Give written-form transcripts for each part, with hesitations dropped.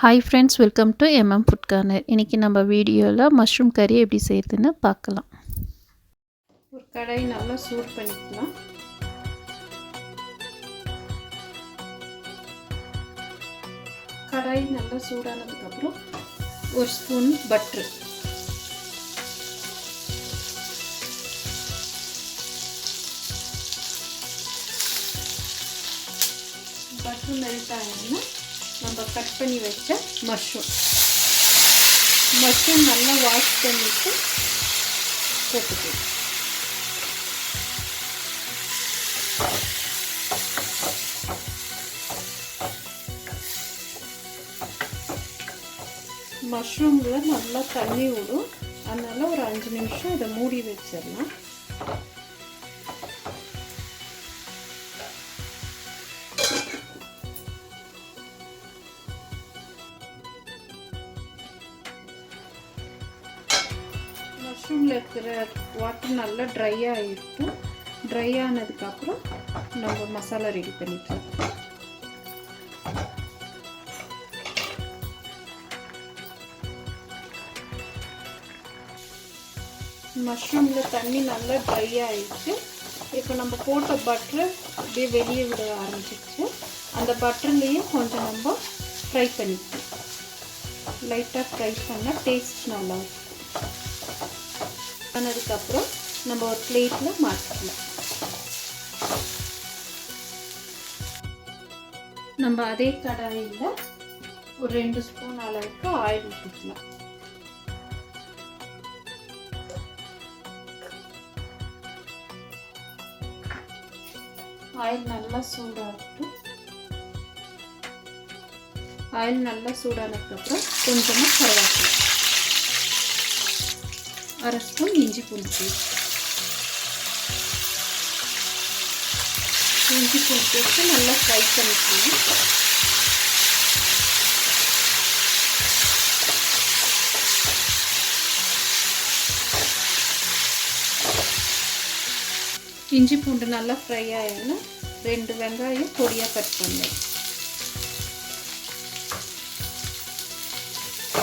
Hi friends, welcome to food corner. இன்றைக்கி நம்ம வீடியோவில் மஷ்ரூம் கறி எப்படி செய்கிறதுன்னு பார்க்கலாம். ஒரு கடாய் நல்லா சூடு பண்ணிக்கலாம். கடாய் நல்லா சூடானதுக்கப்புறம் ஒரு ஸ்பூன் பட்ரு, மெல்ட் ஆகிடும்னா நம்ம கட் பண்ணி வச்ச மஷ்ரூம் நல்லா வாஷ் பண்ணிவிட்டு போட்டுக்கலாம். மஷ்ரூமில் நல்லா தண்ணி விடும், அதனால் ஒரு 5 நிமிஷம் இதை மூடி வச்சிடலாம். மஷ்ரூமில் இருக்கிற வாட்டர் நல்லா ட்ரை ஆகிடும். ட்ரை ஆனதுக்கப்புறம் நம்ம மசாலா ரெடி பண்ணிக்கலாம். மஷ்ரூமில் தண்ணி நல்லா ட்ரை ஆகிடுச்சு. இப்போ நம்ம போட்ட பட்டரை அப்படியே வெளியே விட ஆரம்பிச்சிடுச்சு. அந்த பட்டர்லேயே கொஞ்சம் நம்ம ஃப்ரை பண்ணிக்கலாம். லைட்டாக ஃப்ரை பண்ணால் டேஸ்ட் நல்லாயிருக்கும். பண்ணதுக்கப்புறம் நம்ம ஒரு பிளேட்டில் மாற்றிக்கலாம். நம்ம அதே கடாயில் ஒரு 2 ஸ்பூன் அளவுக்கு ஆயில் ஊற்றிக்கலாம். ஆயில் நல்லா சூடாகட்டும். ஆயில் நல்லா சூடானதுக்கப்புறம் கொஞ்சமாக கருவேப்பிலை, 1/2 ஸ்பூன் இஞ்சி பூண்டு பேஸ்ட், நல்லா ஃப்ரை பண்ணிக்கலாம். இஞ்சி பூண்டு நல்லா ஃப்ரை ஆகிடும்னா 2 வெங்காயம் பொடியாக கட் பண்ணேன்.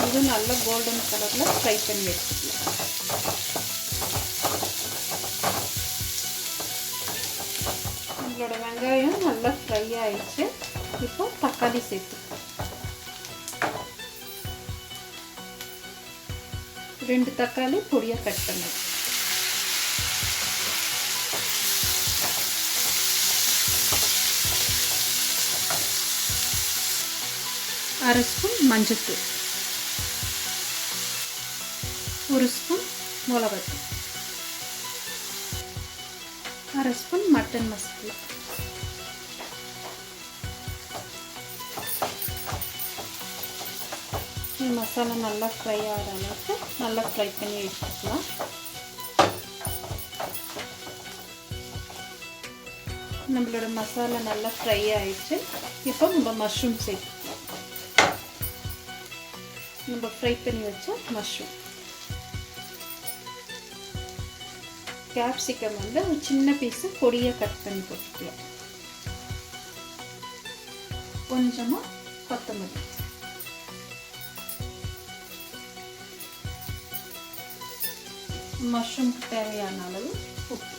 இது நல்லா கோல்டன் கலரில் ஃப்ரை பண்ணி வச்சுக்கலாம். நம்மளோட வெங்காயம் நல்லா ஃப்ரை ஆயிடுச்சு. இப்போ தக்காளி சேர்த்துக்கலாம். 2 தக்காளி பொடியாக கட் பண்ணேன். அரை ஸ்பூன் மஞ்சத்தூள், 1 ஸ்பூன் மிளகாத்தூள், 1/2 ஸ்பூன் மட்டன் மசாலா. மசாலா நல்லா ஃப்ரை ஆகிற அளவுக்கு நல்லா ஃப்ரை பண்ணி எடுத்துக்கலாம். நம்மளோட மசாலா நல்லா ஃப்ரை ஆகிடுச்சு. இப்போ நம்ம மஷ்ரூம் சேர்த்துக்கலாம். நம்ம ஃப்ரை பண்ணி வச்ச மஷ்ரூம், கேப்சிகம் வந்து ஒரு சின்ன பீஸு பொடியாக கட் பண்ணி போட்டுக்கலாம். கொஞ்சமாக கொத்தமல்லி, மஷ்ரூம்க்கு தேவையான அளவு உப்பு.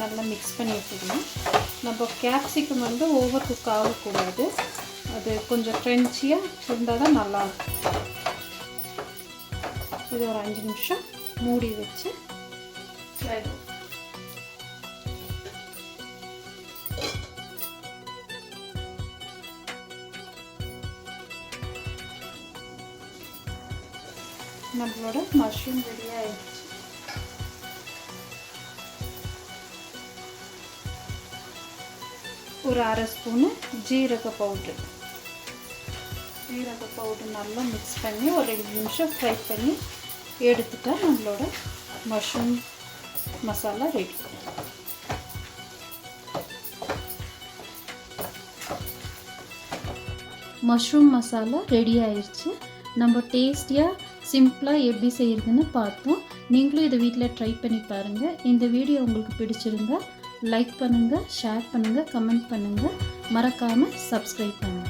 நல்லா மிக்ஸ் பண்ணி வச்சுக்கணும். நம்ம கேப்சிகம் வந்து ஓவர் குக் ஆகக்கூடாது. அது கொஞ்சம் க்ரன்ச்சியாக இருந்தால் தான் நல்லாயிருக்கும். இது ஒரு 5 நிமிஷம் மூடி வச்சு நம்மளோட மஷ்ரூம் ரெடி ஆகிடுச்சு. ஒரு 1/2 ஸ்பூனு ஜீரக பவுட்ரு நல்லா மிக்ஸ் பண்ணி ஒரு 2 நிமிஷம் ஃப்ரை பண்ணி எடுத்துட்டா நம்மளோட mushroom masala ready. Mushroom masala ready ஆயிடுச்சு. நம்ம டேஸ்டியாக சிம்பிளாக எப்படி செய்கிறதுன்னு பார்த்தோம். நீங்களும் இதை வீட்டில் ட்ரை பண்ணி பாருங்கள். இந்த வீடியோ உங்களுக்கு பிடிச்சிருந்தா லைக் பண்ணுங்கள், ஷேர் பண்ணுங்கள், கமெண்ட் பண்ணுங்கள், மறக்காமல் சப்ஸ்கிரைப் பண்ணுங்கள்.